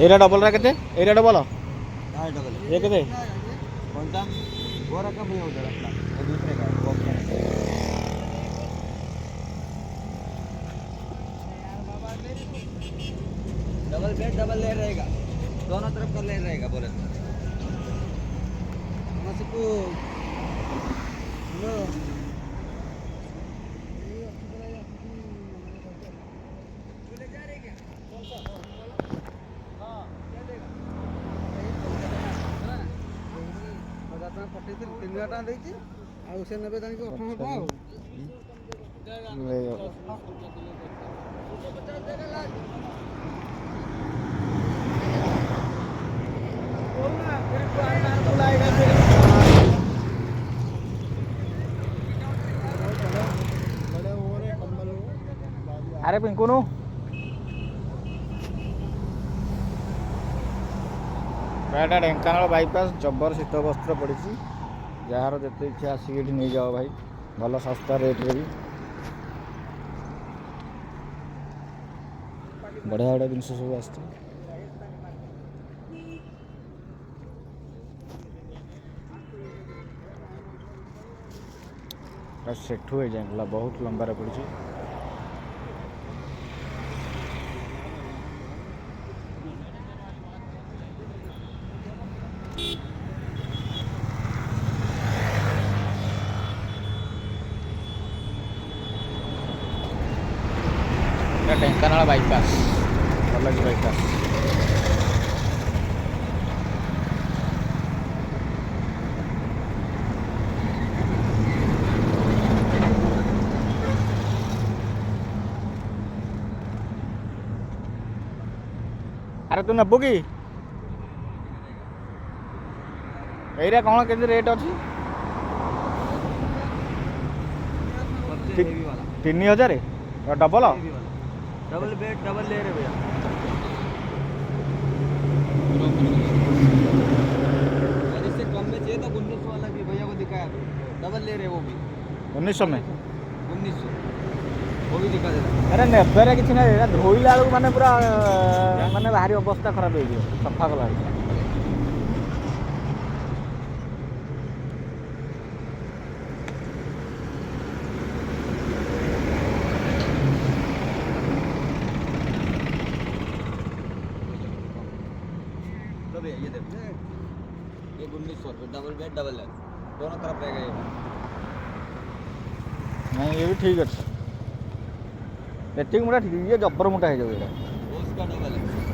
era double रा केते era double हां डबल ये केते कौन सा गोरा का भैया उधर अपना वो दूसरे का बॉक्स में डबल बेड डबल लेयर रहेगा दोनों तरफ का लेयर रहेगा बोले तो हमसे को हेलो तीन टाँग देखिए आउे ने 18,000 अरे पिंकुनु एटा ढेंकानाल बाईपास जबर शीत वस्त्र पड़ी जार जिते इच्छा आसिक नहीं जाओ भाई भल सस्ता रेट्रे भी बढ़िया बढ़िया जिन सब आठू है जाए बहुत लंबार पड़ी ढेंकानाल बाईपास भल बाईपास अरे तू नबू कि एरा कौन के रेट अच्छी 3,000 डबल डबल बेड डबल ले रहे भैया इससे कम में चाहिए तो 1900 वाला भी भैया को दिखाया डबल ले रहे वो भी 1900 में 1900 वो भी दिखा देता अरे नेबेरे किसी ना धोइला बेलू माने पूरा माने भारी अवस्था खराब हो सफा कला ये देखो ये 1900 रुपये डबल बेड डबल है दोनों तरफ रहेगा ये नहीं ये भी ठीक है एतिक मोटा ठीक ये जबर मोटा है जो उसका डबल है